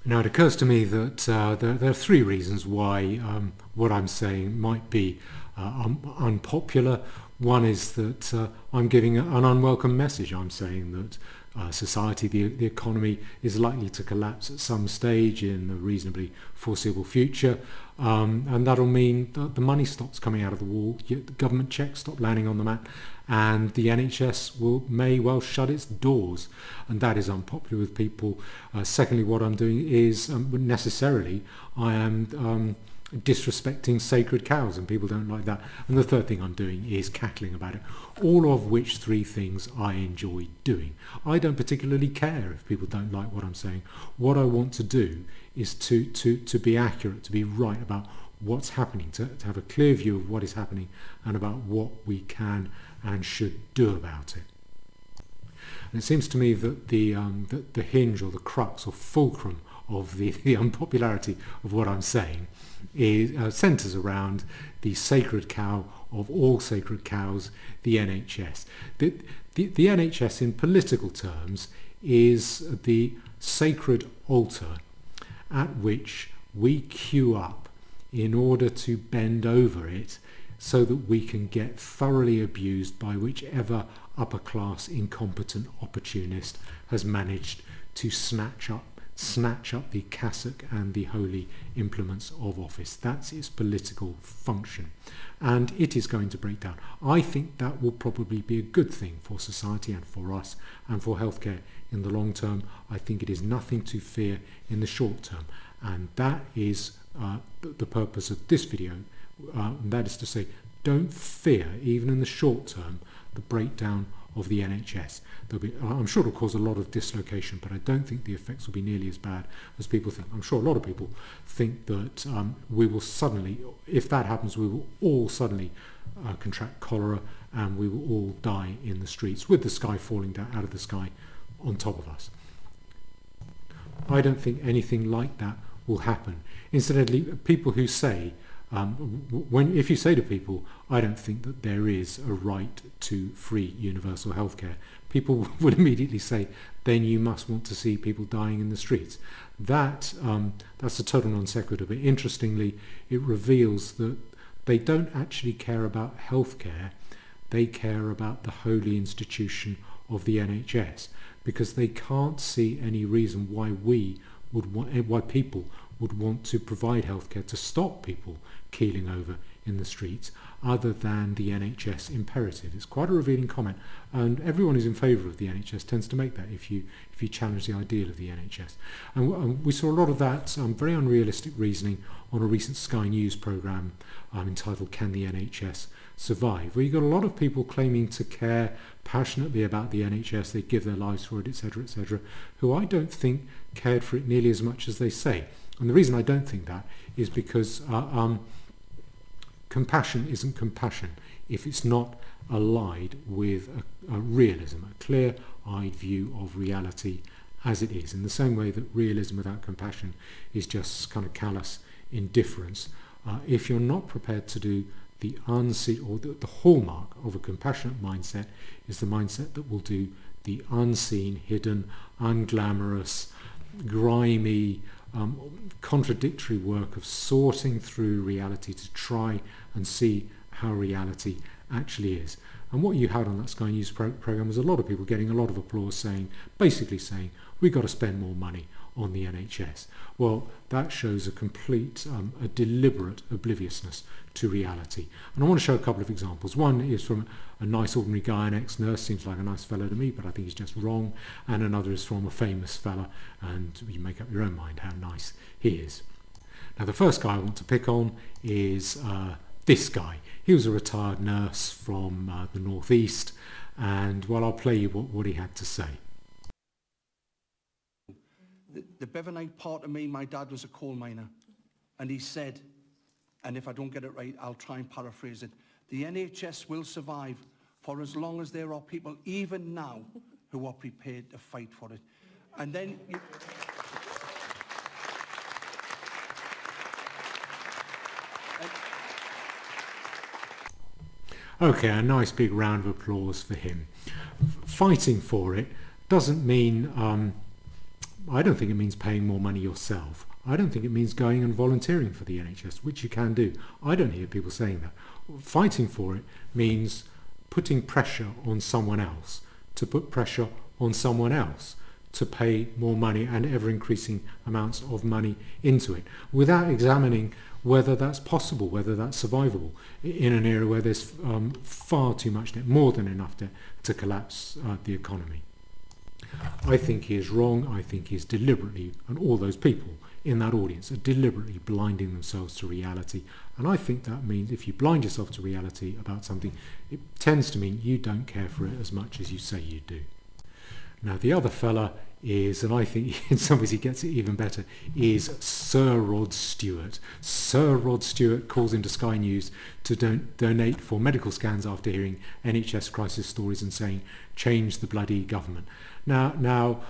Now it occurs to me that there are three reasons why what I'm saying might be unpopular. One is that I'm giving an unwelcome message. I'm saying that society, the economy, is likely to collapse at some stage in a reasonably foreseeable future, and that'll mean that the money stops coming out of the wall, the government checks stop landing on the mat, and the NHS may well shut its doors, and that is unpopular with people. Secondly, what I'm doing is necessarily I am disrespecting sacred cows, and people don't like that. And the third thing I'm doing is cackling about it, all of which three things I enjoy doing. I don't particularly care if people don't like what I'm saying. What I want to do is to be accurate, to be right about what's happening, to have a clear view of what is happening and about what we can and should do about it. And it seems to me that the hinge or the crux or fulcrum of the unpopularity of what I'm saying is centres around the sacred cow of all sacred cows, the NHS. The NHS in political terms is the sacred altar at which we queue up in order to bend over it so that we can get thoroughly abused by whichever upper class incompetent opportunist has managed to snatch up the cassock and the holy implements of office. That's its political function, and it is going to break down. I think that will probably be a good thing for society and for us and for healthcare in the long term. I think it is nothing to fear in the short term, and that is the purpose of this video, and that is to say, don't fear, even in the short term, the breakdown of the NHS. I'm sure it'll cause a lot of dislocation, but I don't think the effects will be nearly as bad as people think. I'm sure a lot of people think that we will suddenly, if that happens, we will all suddenly contract cholera and we will all die in the streets with the sky falling down out of the sky on top of us. I don't think anything like that will happen. Incidentally, people who say, if you say to people, I don't think that there is a right to free universal healthcare, people would immediately say, then you must want to see people dying in the streets. That's a total non sequitur, but interestingly, it reveals that they don't actually care about healthcare, they care about the holy institution of the NHS, because they can't see any reason why people would want to provide healthcare to stop people keeling over in the streets other than the NHS imperative. It's quite a revealing comment, and everyone who's in favour of the NHS tends to make that if you challenge the ideal of the NHS. And we saw a lot of that very unrealistic reasoning on a recent Sky News programme entitled Can the NHS Survive?, where you got a lot of people claiming to care passionately about the NHS, they give their lives for it, etc., etc., who I don't think cared for it nearly as much as they say. And the reason I don't think that is because compassion isn't compassion if it's not allied with a realism, a clear-eyed view of reality as it is. In the same way that realism without compassion is just kind of callous indifference. If you're not prepared to do the unseen, or the hallmark of a compassionate mindset is the mindset that will do the unseen, hidden, unglamorous, grimy, contradictory work of sorting through reality to try and see how reality actually is. And what you had on that Sky News programme was a lot of people getting a lot of applause, basically saying, we've got to spend more money on the NHS. Well, that shows a complete, a deliberate obliviousness to reality. And I want to show a couple of examples. One is from a nice ordinary guy, an ex-nurse, seems like a nice fellow to me, but I think he's just wrong. And another is from a famous fella, and you make up your own mind how nice he is. Now, the first guy I want to pick on is this guy. He was a retired nurse from the northeast, and well, I'll play you what he had to say. The Bevanite part of me, my dad was a coal miner, and he said, and if I don't get it right, I'll try and paraphrase it, the NHS will survive for as long as there are people, even now, who are prepared to fight for it. And then... Okay, a nice big round of applause for him. Fighting for it doesn't mean I don't think it means paying more money yourself. I don't think it means going and volunteering for the NHS, which you can do. I don't hear people saying that. Fighting for it means putting pressure on someone else, to put pressure on someone else to pay more money and ever-increasing amounts of money into it, without examining whether that's possible, whether that's survivable in an era where there's far too much debt, more than enough debt to collapse the economy. I think he is wrong. I think he is deliberately, and all those people in that audience are deliberately blinding themselves to reality. And I think that means if you blind yourself to reality about something, it tends to mean you don't care for it as much as you say you do. Now the other fella is, and I think in some ways he gets it even better, is Sir Rod Stewart. Sir Rod Stewart calls into Sky News to donate for medical scans after hearing NHS crisis stories and saying, change the bloody government. Now,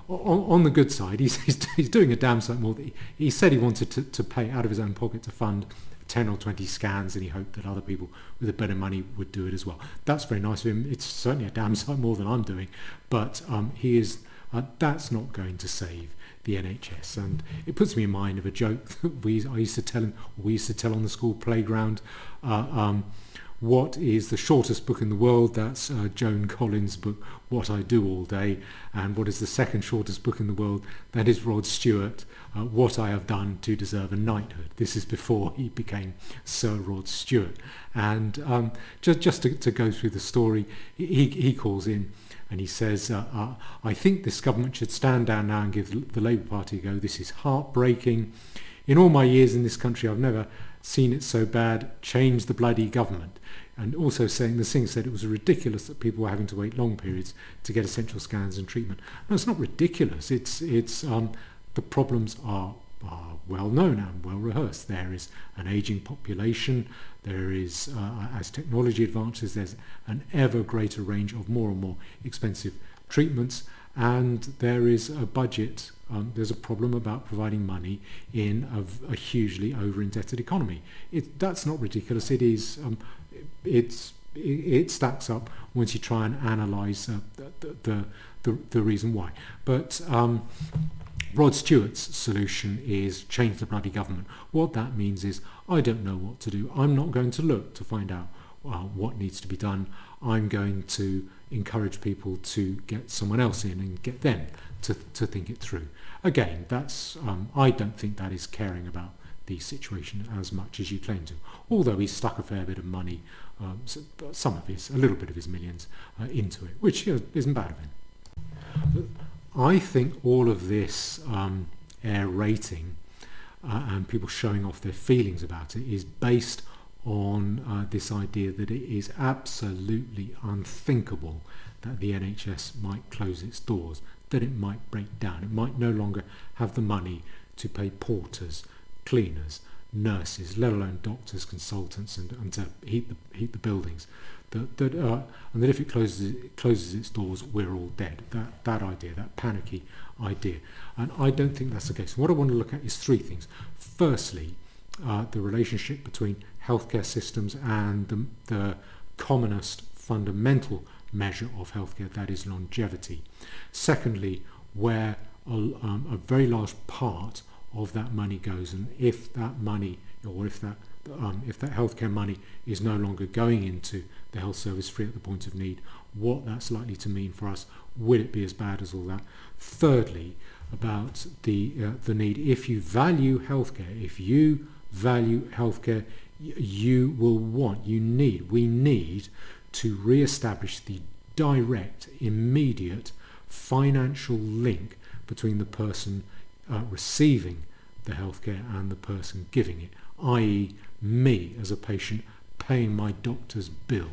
on the good side, he's doing a damn sight more. He said he wanted to pay out of his own pocket to fund 10 or 20 scans, and he hoped that other people with a bit of money would do it as well. That's very nice of him. It's certainly a damn sight more than I'm doing, but that's not going to save the NHS. And it puts me in mind of a joke that we used to tell on the school playground. What is the shortest book in the world? That's Joan Collins' book, What I Do All Day. And what is the second shortest book in the world? That is Rod Stewart, What I Have Done to Deserve a Knighthood. This is before he became Sir Rod Stewart. And just to go through the story, he calls in and he says, I think this government should stand down now and give the Labour Party a go. This is heartbreaking. In all my years in this country, I've never seen it so bad. Change the bloody government. And also saying, the Singh said it was ridiculous that people were having to wait long periods to get essential scans and treatment. No, it's not ridiculous. It's the problems are well known and well rehearsed. There is an ageing population. There is, as technology advances, there's an ever greater range of more and more expensive treatments, and there is a budget. There's a problem about providing money in a hugely over-indebted economy. That's not ridiculous. It is. It stacks up once you try and analyse the reason why. But Rod Stewart's solution is change the bloody government. What that means is, I don't know what to do. I'm not going to look to find out what needs to be done. I'm going to encourage people to get someone else in and get them to think it through. Again, that's I don't think that is caring about the situation as much as you claim to, although he's stuck a fair bit of money, a little bit of his millions into it, which isn't bad of him. I think all of this air rating and people showing off their feelings about it is based on this idea that it is absolutely unthinkable that the NHS might close its doors, that it might break down, it might no longer have the money to pay porters, cleaners, nurses, let alone doctors, consultants, and to heat the buildings. And that if it closes its doors, we're all dead. That idea, that panicky idea. And I don't think that's the case. What I want to look at is three things. Firstly, the relationship between healthcare systems and the commonest fundamental measure of healthcare, that is longevity. Secondly, where a very large part of that money goes, and if that money, or if that healthcare money is no longer going into the health service free at the point of need, what that's likely to mean for us. Will it be as bad as all that? Thirdly, about the need. If you value healthcare, we need to re-establish the direct, immediate financial link between the person receiving the healthcare and the person giving it, i.e. me as a patient paying my doctor's bill.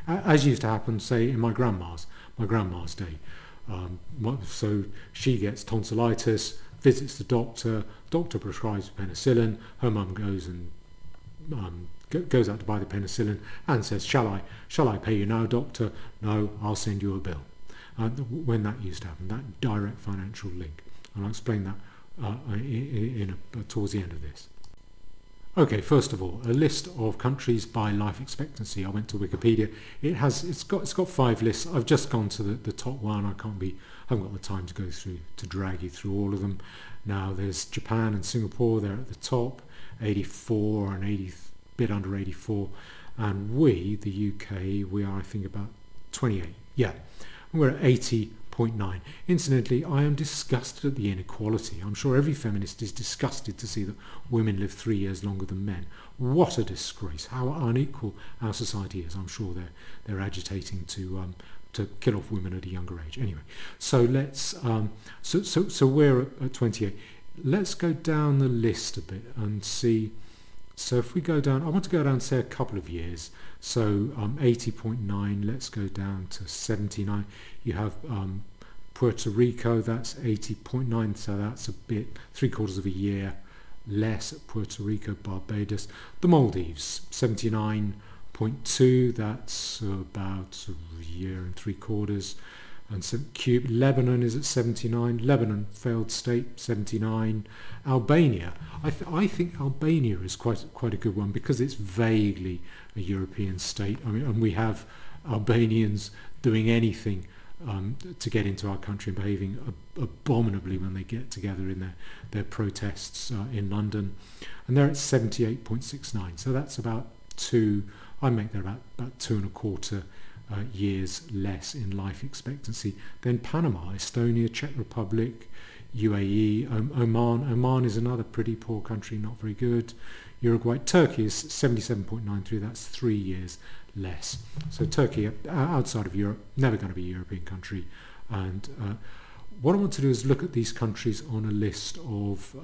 As used to happen, say, in my grandma's day. So she gets tonsillitis, visits the doctor prescribes penicillin, her mum goes and goes out to buy the penicillin and says, shall I pay you now, doctor? No, I'll send you a bill. When that used to happen, that direct financial link. And I'll explain that towards the end of this. Okay, first of all, a list of countries by life expectancy. I went to Wikipedia. It's got 5 lists. I've just gone to the top one. I haven't got the time to go through to drag you through all of them. Now there's Japan and Singapore. They're at the top, 84 and 80, bit under 84, and we, the UK, we are I think about 28. Yeah, and we're at 80.9. Incidentally, I am disgusted at the inequality. I'm sure every feminist is disgusted to see that women live 3 years longer than men. What a disgrace! How unequal our society is. I'm sure they're agitating to kill off women at a younger age. Anyway, so let's so we're at 28. Let's go down the list a bit and see. So if we go down, I want to go down, say, a couple of years. So 80.9, let's go down to 79. You have Puerto Rico, that's 80.9, so that's a bit, 3/4 of a year less at Puerto Rico. Barbados. The Maldives, 79.2, that's about a year and 3/4. And so Lebanon is at 79. Lebanon, failed state, 79. Albania, I think Albania is quite a good one because it's vaguely a European state. I mean, and we have Albanians doing anything to get into our country and behaving abominably when they get together in their protests in London. And they're at 78.69. So that's about I make that about 2.25 years less in life expectancy. Then Panama, Estonia, Czech Republic, UAE, Oman. Oman is another pretty poor country, not very good. Uruguay. Turkey is 77.93, that's 3 years less. So Turkey, outside of Europe, never going to be a European country. And what I want to do is look at these countries on a list of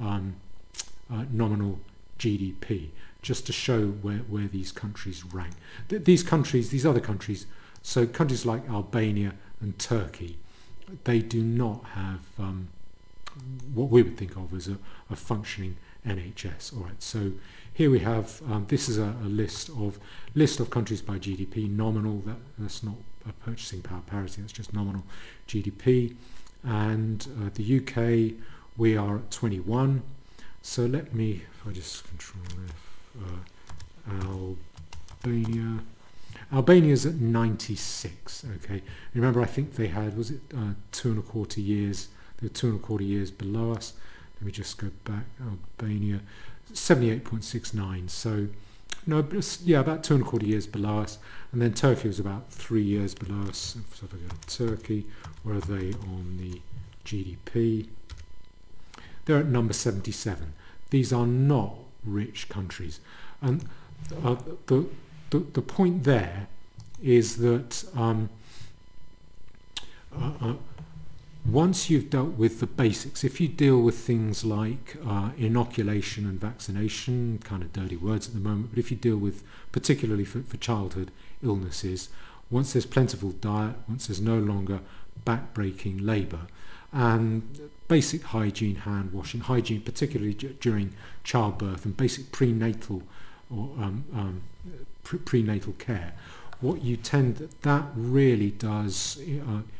nominal GDP, just to show where these countries rank. These other countries, so countries like Albania and Turkey, they do not have what we would think of as a functioning NHS. All right, so here we have, this is a list of countries by GDP, nominal, that's not a purchasing power parity, that's just nominal GDP. And the UK, we are at 21. So let me, if I just control F, Albania's at 96. Okay, remember I think they had, was it 2.25 years? They were 2.25 years below us. Let me just go back. Albania, 78.69. So no, yeah, about 2.25 years below us. And then Turkey was about 3 years below us. So if I go to Turkey, where are they on the GDP? They're at number 77. These are not rich countries. And the point there is that once you've dealt with the basics, if you deal with things like inoculation and vaccination, kind of dirty words at the moment, but if you deal with, particularly for childhood illnesses, once there's plentiful diet, once there's no longer back-breaking labour, and basic hygiene, hand washing, hygiene particularly during childbirth, and basic prenatal or prenatal care, what you that really does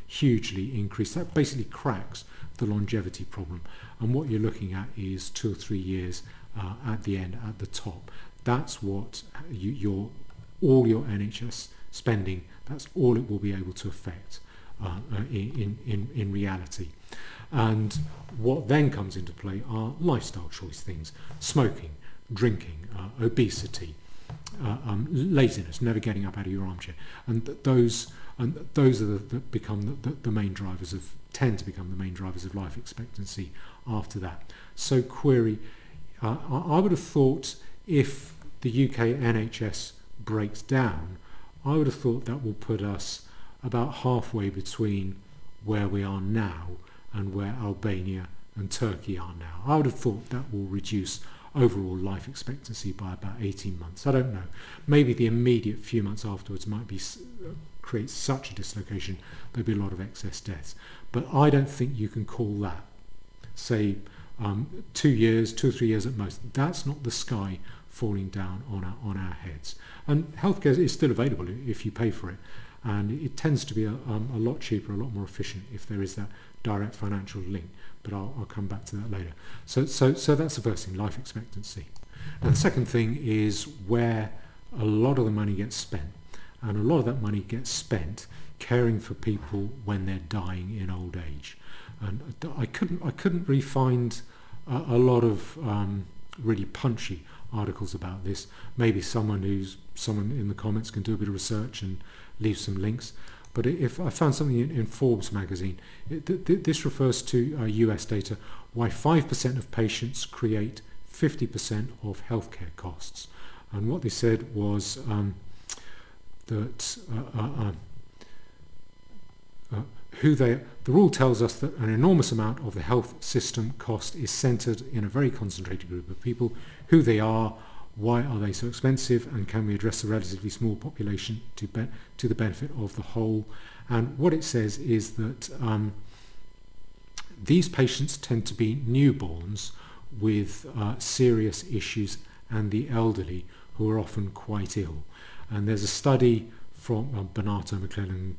hugely increase. That basically cracks the longevity problem, and what you're looking at is 2 or 3 years at the end, at the top. That's what all your NHS spending, that's all it will be able to affect in reality. And what then comes into play are lifestyle choice things: smoking, drinking, obesity, laziness, never getting up out of your armchair, and those are become the main drivers of, tend to become the main drivers of life expectancy after that. So query, I would have thought if the UK NHS breaks down, I would have thought that will put us about halfway between where we are now and where Albania and Turkey are now. I would have thought that will reduce overall life expectancy by about 18 months. I don't know. Maybe the immediate few months afterwards might be create such a dislocation there'll be a lot of excess deaths. But I don't think you can call that, say, 2 years, 2 or 3 years at most. That's not the sky falling down on our heads. And healthcare is still available if you pay for it. And it tends to be a lot cheaper, a lot more efficient if there is that direct financial link. But I'll come back to that later. So that's the first thing, life expectancy. And the second thing is where a lot of the money gets spent. And a lot of that money gets spent caring for people when they're dying in old age. And I couldn't really find a lot of really punchy articles about this. Maybe someone in the comments can do a bit of research and leave some links. But if I found something in Forbes magazine, this refers to US data, why 5% of patients create 50% of healthcare costs. And what they said was that the rule tells us that an enormous amount of the health system cost is centred in a very concentrated group of people, who they are, why are they so expensive, and can we address a relatively small population to the benefit of the whole. And what it says is that these patients tend to be newborns with serious issues and the elderly who are often quite ill. And there's a study from Bonato, McClellan,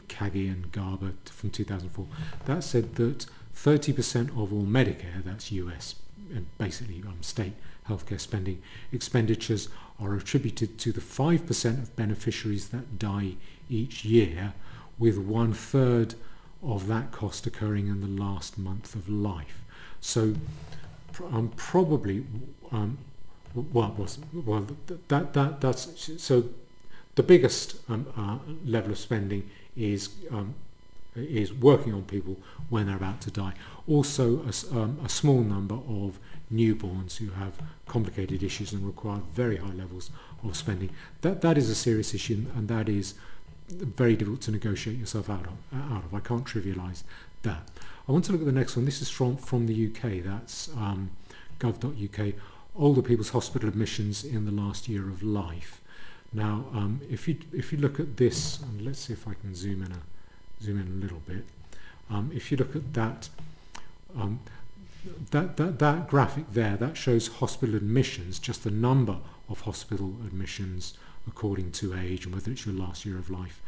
Kagi and Garber from 2004 that said that 30% of all Medicare, that's US and basically state healthcare spending expenditures, are attributed to the 5% of beneficiaries that die each year, with 1/3 of that cost occurring in the last month of life. So probably that's so the biggest level of spending is working on people when they're about to die. Also a small number of newborns who have complicated issues and require very high levels of spending. That is a serious issue, and that is very difficult to negotiate yourself out of. I can't trivialise that. I want to look at the next one. This is from the UK. That's gov.uk, older people's hospital admissions in the last year of life. Now, if you look at this, and let's see if I can zoom in a little bit. If you look at that graphic there, that shows hospital admissions, just the number of hospital admissions according to age and whether it's your last year of life.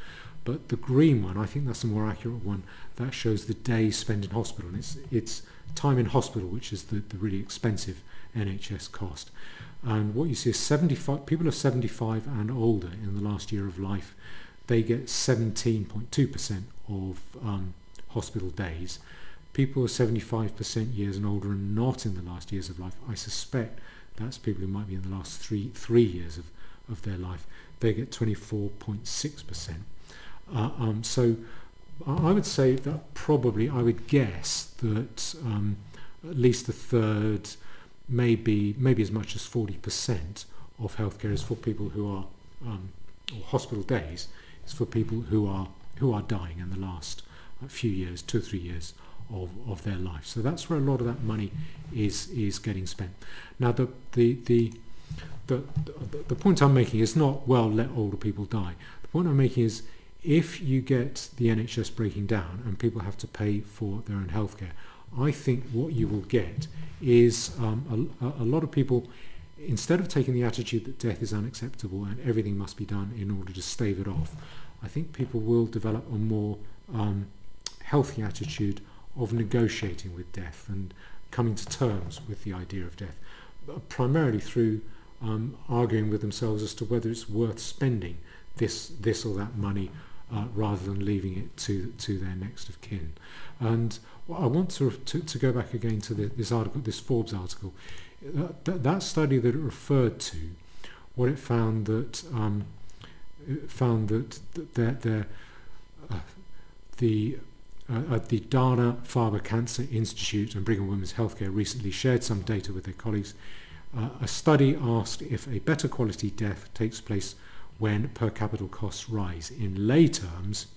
But the green one, I think that's a more accurate one, that shows the days spent in hospital. And it's time in hospital, which is the really expensive NHS cost. And what you see is 75 people are 75 and older in the last year of life. They get 17.2% of hospital days. People who are 75% years and older and not in the last years of life, I suspect that's people who might be in the last three years of their life. They get 24.6%. So I would say that probably, I would guess that at least a third, maybe as much as 40% of healthcare is for people who are, or hospital days, is for people who are dying in the last few years, 2 or 3 years of their life. So that's where a lot of that money is getting spent. Now the point I'm making is not, well, let older people die. The point I'm making is, if you get the NHS breaking down and people have to pay for their own healthcare, I think what you will get is a lot of people, instead of taking the attitude that death is unacceptable and everything must be done in order to stave it off, I think people will develop a more healthy attitude of negotiating with death and coming to terms with the idea of death, primarily through arguing with themselves as to whether it's worth spending this or that money rather than leaving it to their next of kin. And I want to go back again to this article, this Forbes article. That study that it referred to, what it found that the Dana-Farber Cancer Institute and Brigham Women's Healthcare recently shared some data with their colleagues. A study asked if a better quality death takes place when per capita costs rise. In lay terms,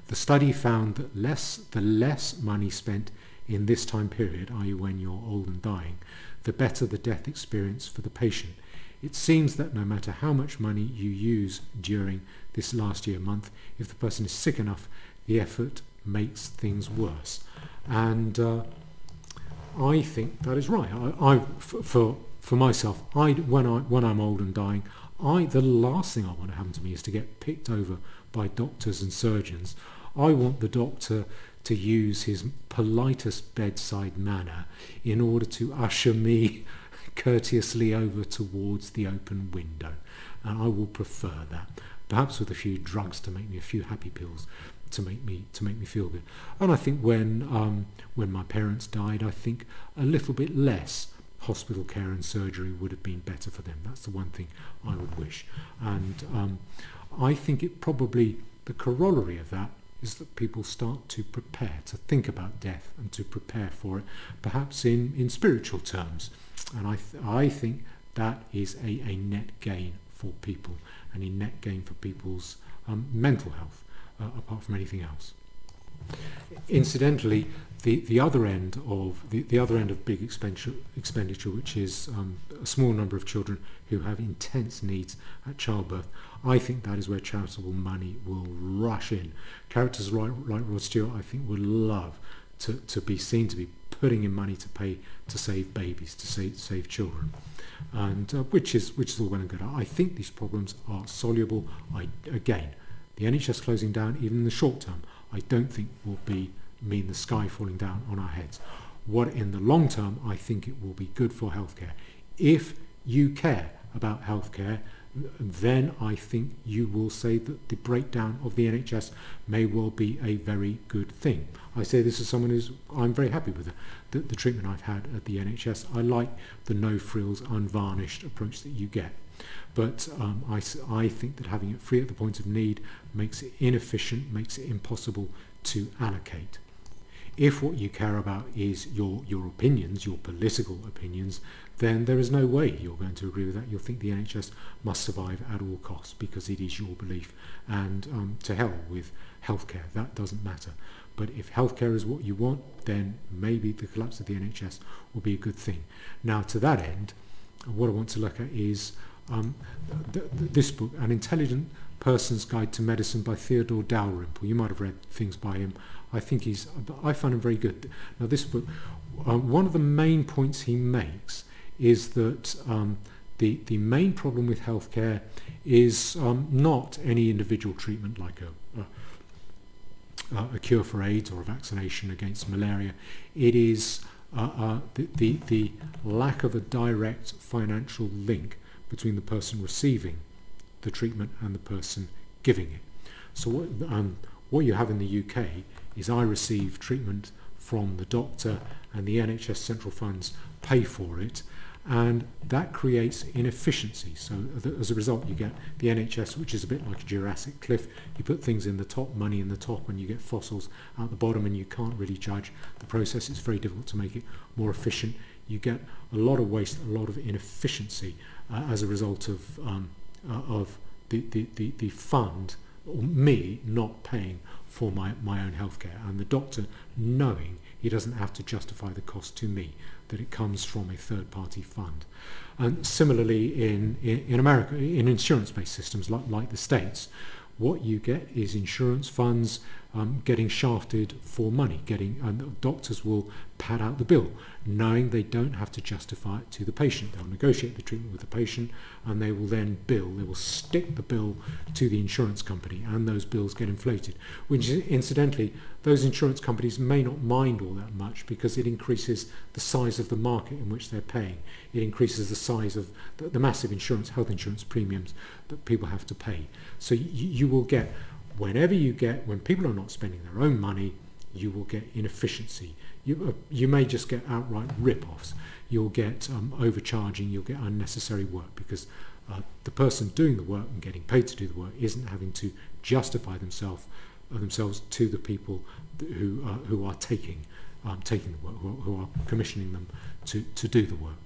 the study found that the less money spent in this time period, i.e. when you're old and dying, the better the death experience for the patient. It seems that no matter how much money you use during this last year month, if the person is sick enough, the effort makes things worse. And I think that is right. For myself, when I'm old and dying, the last thing I want to happen to me is to get picked over by doctors and surgeons. I want the doctor to use his politest bedside manner in order to usher me courteously over towards the open window. And I will prefer that, perhaps with a few drugs to make me, a few happy pills to make me feel good. And I think when my parents died, I think a little bit less hospital care and surgery would have been better for them. That's the one thing I would wish. And I think it probably, the corollary of that is that people start to prepare, to think about death and to prepare for it, perhaps in spiritual terms. And I think that is a net gain for people, and a net gain for people's mental health, apart from anything else. Incidentally, the other end of big expenditure, which is a small number of children who have intense needs at childbirth, I think that is where charitable money will rush in. Characters like Rod Stewart, I think, would love to be seen to be putting in money to save babies, to save children, and which is all well and good. I think these problems are soluble. Again, the NHS closing down, even in the short term, I don't think will mean the sky falling down on our heads. What in the long term, I think it will be good for healthcare. If you care about healthcare, then I think you will say that the breakdown of the NHS may well be a very good thing. I say this as someone I'm very happy with the treatment I've had at the NHS. I like the no frills, unvarnished approach that you get. But I think that having it free at the point of need makes it inefficient, makes it impossible to allocate. If what you care about is your opinions, your political opinions, then there is no way you're going to agree with that. You'll think the NHS must survive at all costs because it is your belief. And to hell with healthcare, that doesn't matter. But if healthcare is what you want, then maybe the collapse of the NHS will be a good thing. Now, to that end, what I want to look at is this book, An Intelligent Person's Guide to Medicine by Theodore Dalrymple. You might have read things by him. I find him very good. Now, this book, one of the main points he makes is that the main problem with healthcare is not any individual treatment like a cure for AIDS or a vaccination against malaria. It is the lack of a direct financial link between the person receiving the treatment and the person giving it. So what you have in the UK is I receive treatment from the doctor and the NHS central funds pay for it, and that creates inefficiency. So as a result, you get the NHS, which is a bit like a Jurassic cliff. You put things in the top, money in the top, and you get fossils out the bottom, and you can't really judge the process. It's very difficult to make it more efficient. You get a lot of waste, a lot of inefficiency as a result of the fund, or me not paying for my own healthcare, and the doctor knowing he doesn't have to justify the cost to me, that it comes from a third-party fund. And similarly in America, in insurance-based systems like the States, what you get is insurance funds getting shafted for money, and doctors will pad out the bill, knowing they don't have to justify it to the patient. They'll negotiate the treatment with the patient, and they will then bill. They will stick the bill to the insurance company, and those bills get inflated, which incidentally, those insurance companies may not mind all that much because it increases the size of the market in which they're paying. It increases the size of the massive health insurance premiums that people have to pay. So you will get, when people are not spending their own money, you will get inefficiency. You may just get outright rip-offs. You'll get overcharging, you'll get unnecessary work because the person doing the work and getting paid to do the work isn't having to justify themselves to the people who are taking the work, who are commissioning them to do the work.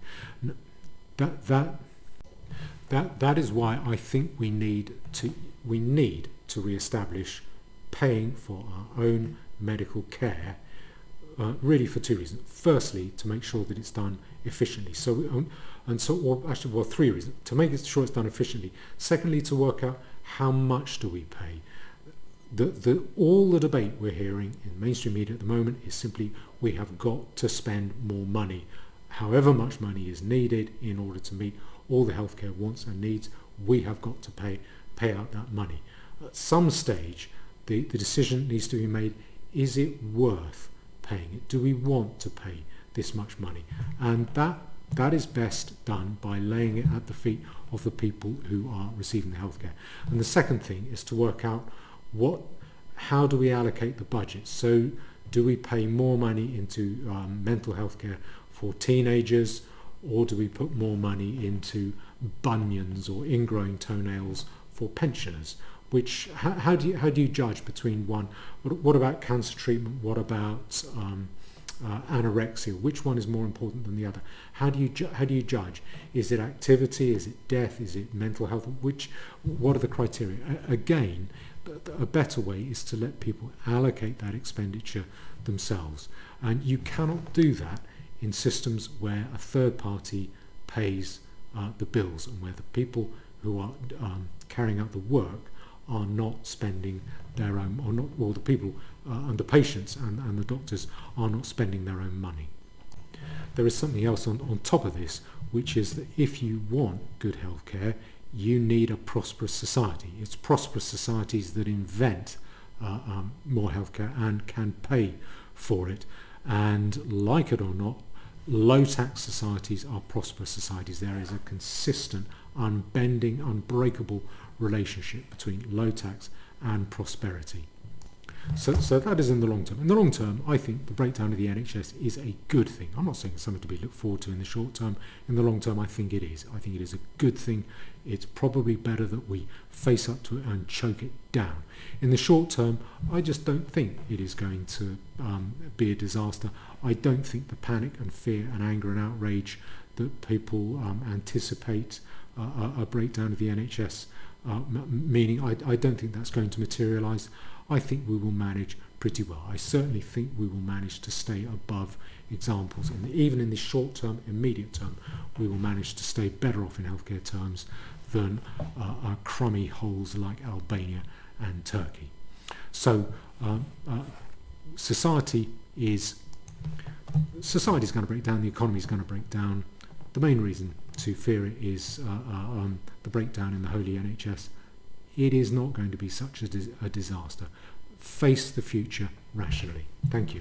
That is why I think we need to re-establish paying for our own medical care, really for two reasons. Firstly, to make sure that it's done efficiently. Three reasons. To make sure it's done efficiently. Secondly, to work out how much do we pay. All the debate we're hearing in mainstream media at the moment is simply we have got to spend more money. However much money is needed in order to meet all the healthcare wants and needs, we have got to pay out that money. At some stage, the decision needs to be made, is it worth paying it? Do we want to pay this much money? And that That is best done by laying it at the feet of the people who are receiving the healthcare. And the second thing is to work out how do we allocate the budget. So do we pay more money into mental health care for teenagers, or do we put more money into bunions or ingrowing toenails for pensioners? How do you judge between one? What about cancer treatment? What about anorexia? Which one is more important than the other? How do you judge? Is it activity? Is it death? Is it mental health? What are the criteria? Again, a better way is to let people allocate that expenditure themselves, and you cannot do that in systems where a third party pays the bills, and where the people who are carrying out the work are not spending their own, or the people and the patients and the doctors are not spending their own money. There is something else on top of this, which is that if you want good healthcare, you need a prosperous society. It's prosperous societies that invent more healthcare and can pay for it. And like it or not, low tax societies are prosperous societies. There is a consistent, unbending, unbreakable relationship between low tax and prosperity. So that is in the long term. In the long term, I think the breakdown of the NHS is a good thing. I'm not saying it's something to be looked forward to in the short term. In the long term, I think it is. I think it is a good thing. It's probably better that we face up to it and choke it down. In the short term, I just don't think it is going to be a disaster. I don't think the panic and fear and anger and outrage that people anticipate a breakdown of the NHS meaning, I don't think that's going to materialise. I think we will manage pretty well. I certainly think we will manage to stay above examples. And even in the short term, immediate term, we will manage to stay better off in healthcare terms than crummy holes like Albania and Turkey. So society is going to break down, the economy is going to break down. The main reason to fear it is the breakdown in the holy NHS. It is not going to be such a disaster. Face the future rationally. Thank you.